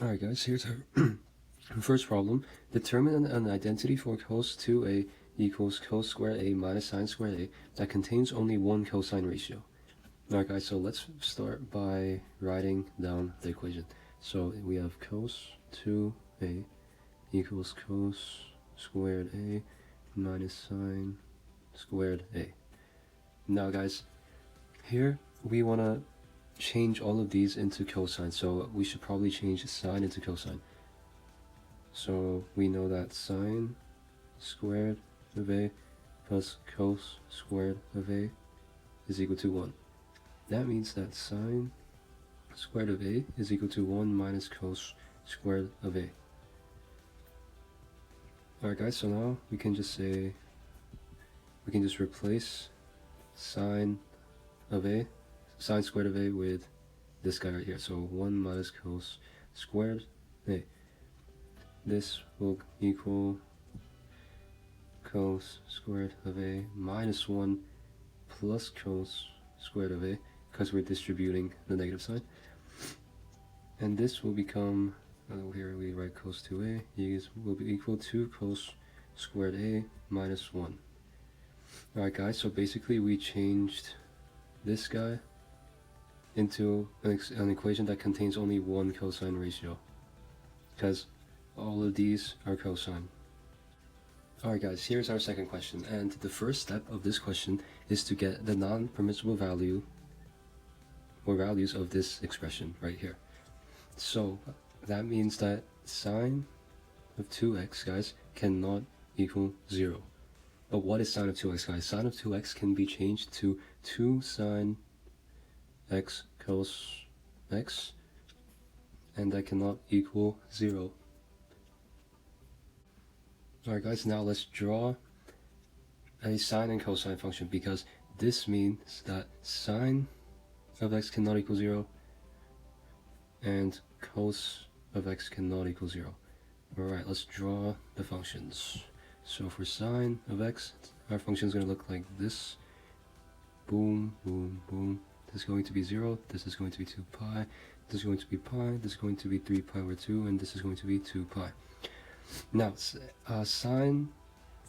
Alright guys, here's our first problem. Determine an identity for cos 2a equals cos squared a minus sine squared a that contains only one cosine ratio. Alright guys, so let's start by writing down the equation. So we have cos 2a equals cos squared a minus sine squared a. Now guys, here we want to change all of these into cosine, so we should probably change sine into cosine. So we know that sine squared of a plus cos squared of a is equal to 1. That means that sine squared of a is equal to 1 minus cos squared of a. Alright guys, so now we can just replace sine squared of a with this guy right here. So 1 minus cos squared a. This will equal cos squared of a minus 1 plus cos squared of a, because we're distributing the negative sign. And this will become, here we write cos 2a will be equal to cos squared a minus 1. Alright guys, so basically we changed this guy into an equation that contains only one cosine ratio, because all of these are cosine. Alright guys, here's our second question, and the first step of this question is to get the non-permissible value or values of this expression right here. So that means that sine of 2x, guys, cannot equal 0. But what is sine of 2x, guys? Sine of 2x can be changed to 2 sine x cos x, and that cannot equal 0. Alright guys, now let's draw a sine and cosine function, because this means that sine of x cannot equal 0 and cos of x cannot equal 0. Alright, let's draw the functions. So for sine of x, our function is going to look like this. Boom, boom, boom. This is going to be 0, this is going to be 2 pi, this is going to be pi, this is going to be 3 pi over 2, and this is going to be 2 pi. Now, sine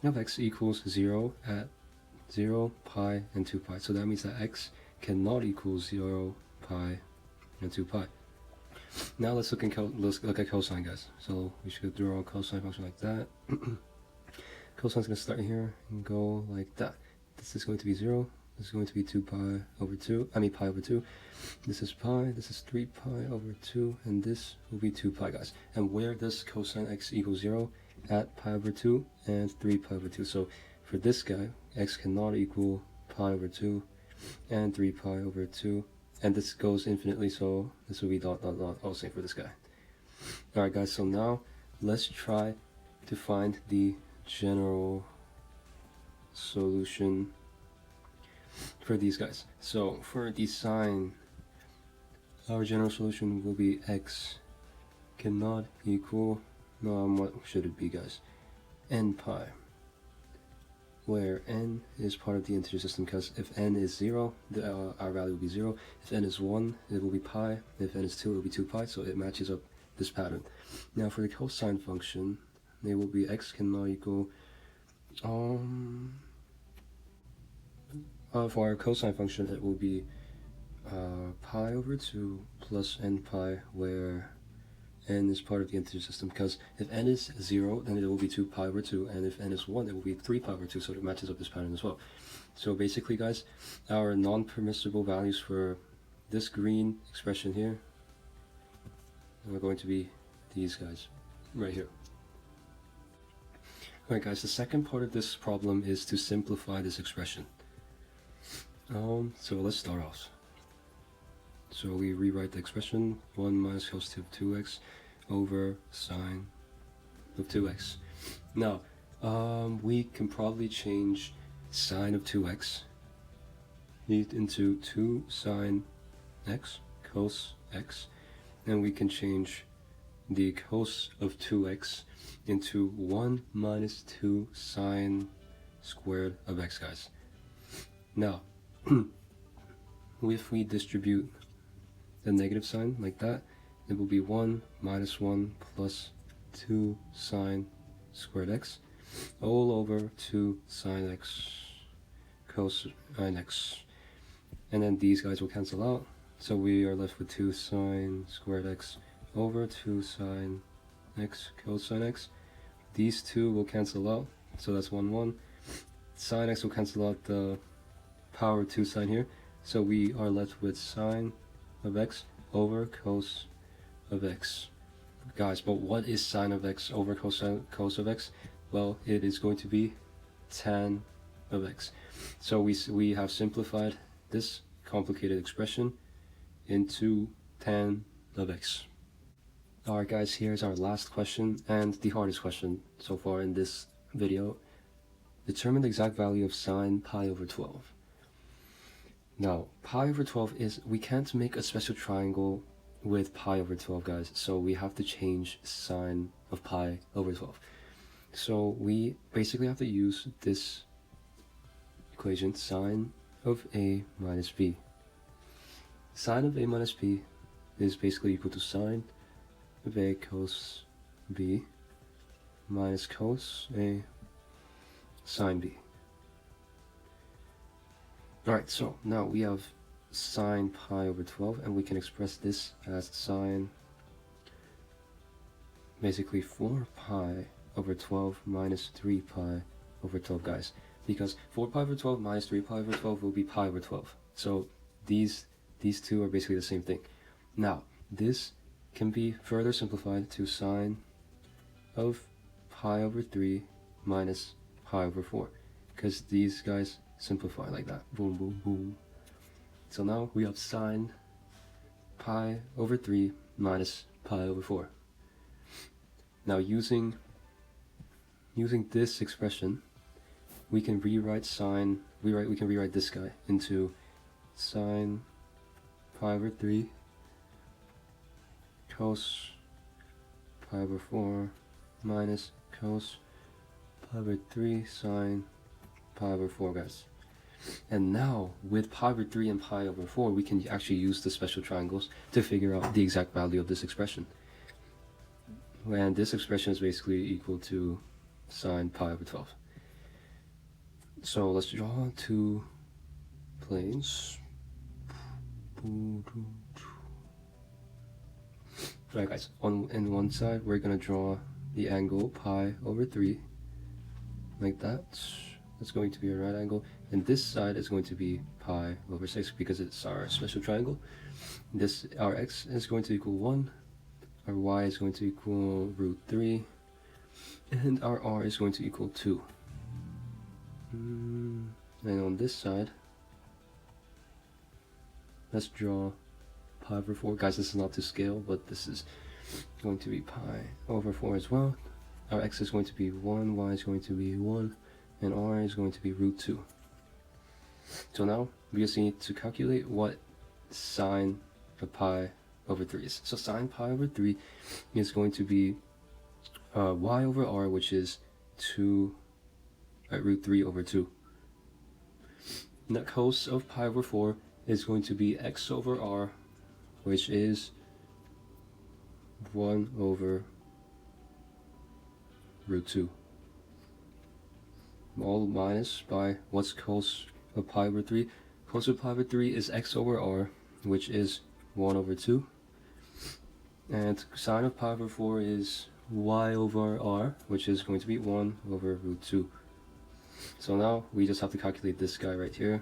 of x equals 0 at 0, pi, and 2 pi. So that means that x cannot equal 0, pi, and 2 pi. Now let's look at cosine, guys. So we should draw a cosine function like that. Cosine's going to start here and go like that. This is going to be 0. This is going to be 2 pi over 2, pi over 2. This is pi, this is 3 pi over 2, and this will be 2 pi, guys. And where does cosine x equal 0? At pi over 2 and 3 pi over 2. So for this guy, x cannot equal pi over 2 and 3 pi over 2. And this goes infinitely, so this will be dot dot dot, all same for this guy. Alright guys, so now let's try to find the general solution for these guys. So for the sine, our general solution will be x cannot equal, what should it be, guys? N pi, where n is part of the integer system, because if n is 0, our value will be 0. If n is 1, it will be pi. If n is 2, it will be 2 pi, so it matches up this pattern. Now for the cosine function, it will be x cannot equal, for our cosine function, it will be pi over 2 plus n pi, where n is part of the integer system, because if n is 0, then it will be 2 pi over 2, and if n is 1, it will be 3 pi over 2, so it matches up this pattern as well. So basically, guys, our non-permissible values for this green expression here are going to be these guys right here. Alright guys, the second part of this problem is to simplify this expression. So let's start off. So we rewrite the expression 1 minus cos of 2x over sine of 2x. Now, we can probably change sine of 2x into 2 sine x cos x, and we can change the cos of 2x into 1 minus 2 sine squared of x, guys. Now, if we distribute the negative sign like that, it will be 1 minus 1 plus 2 sine squared x all over 2 sine x cosine x. And then these guys will cancel out, so we are left with 2 sine squared x over 2 sine x cosine x. These two will cancel out, so that's 1, 1. Sine x will cancel out the power of 2 sine here, so we are left with sine of x over cos of x. Guys, but what is sine of x over cos of x? Well, it is going to be tan of x. So we have simplified this complicated expression into tan of x. Alright guys, here's our last question and the hardest question so far in this video. Determine the exact value of sine pi over 12. Now, pi over 12 is, we can't make a special triangle with pi over 12, guys, so we have to change sine of pi over 12. So we basically have to use this equation, sine of a minus b. Sine of a minus b is basically equal to sine of a cos b minus cos a sine b. Alright, so now we have sine pi over 12, and we can express this as sine basically 4 pi over 12 minus 3 pi over 12, guys, because 4 pi over 12 minus 3 pi over 12 will be pi over 12. So these two are basically the same thing. Now, this can be further simplified to sine of pi over 3 minus pi over 4, because these guys simplify like that. Boom, boom, boom. So now we have sine pi over 3 minus pi over 4. Now using this expression, we can rewrite we can rewrite this guy into sine pi over 3 cos pi over 4 minus cos pi over 3 sine pi over 4, guys. And now with pi over 3 and pi over 4, we can actually use the special triangles to figure out the exact value of this expression. And this expression is basically equal to sine pi over 12. So let's draw two planes. Alright guys, on one side we're gonna draw the angle pi over 3 like that. That's going to be a right angle, and this side is going to be pi over 6 because it's our special triangle. Our x is going to equal 1, our y is going to equal root 3, and our r is going to equal 2. And on this side, let's draw pi over 4. Guys, this is not to scale, but this is going to be pi over 4 as well. Our x is going to be 1, y is going to be 1, and r is going to be root 2. So now we just need to calculate what sine of pi over 3 is. So sine pi over 3 is going to be y over r, which is 2 root 3 over 2. Now cos of pi over 4 is going to be x over r, which is 1 over root 2. All minus by what's cos of pi over 3. Cos of pi over 3 is x over r, which is 1 over 2. And sine of pi over 4 is y over r, which is going to be 1 over root 2. So now we just have to calculate this guy right here.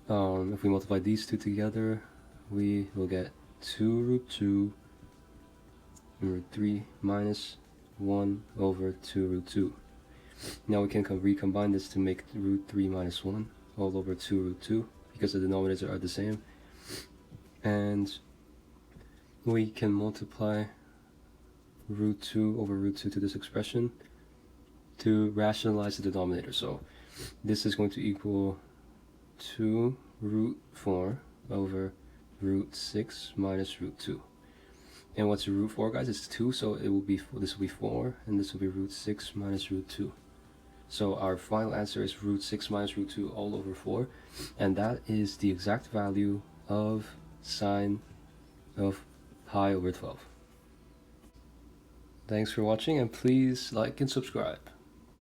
If we multiply these two together, we will get 2 root 2 root 3 minus 1 over 2 root 2. Now we can recombine this to make root 3 minus 1 all over 2 root 2 because the denominators are the same. And we can multiply root 2 over root 2 to this expression to rationalize the denominator. So this is going to equal 2 root 4 over root 6 minus root 2. And what's root 4, guys? It's 2, so it will be, this will be 4, and this will be root 6 minus root 2. So our final answer is root 6 minus root 2 all over 4, and that is the exact value of sine of pi over 12. Thanks for watching, and please like and subscribe.